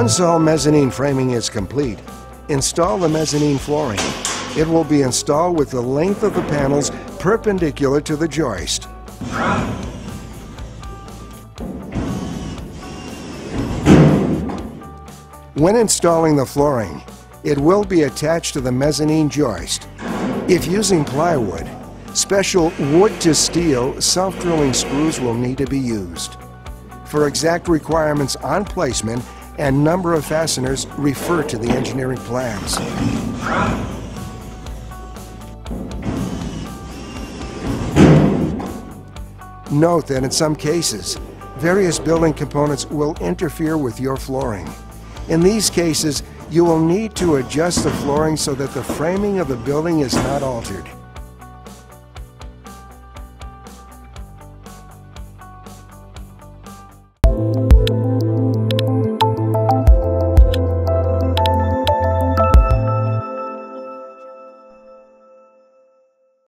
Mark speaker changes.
Speaker 1: Once all mezzanine framing is complete, install the mezzanine flooring. It will be installed with the length of the panels perpendicular to the joist. When installing the flooring, it will be attached to the mezzanine joist. If using plywood, special wood-to-steel self-drilling screws will need to be used. For exact requirements on placement and number of fasteners, refer to the engineering plans. Note that in some cases, various building components will interfere with your flooring. In these cases, you will need to adjust the flooring so that the framing of the building is not altered.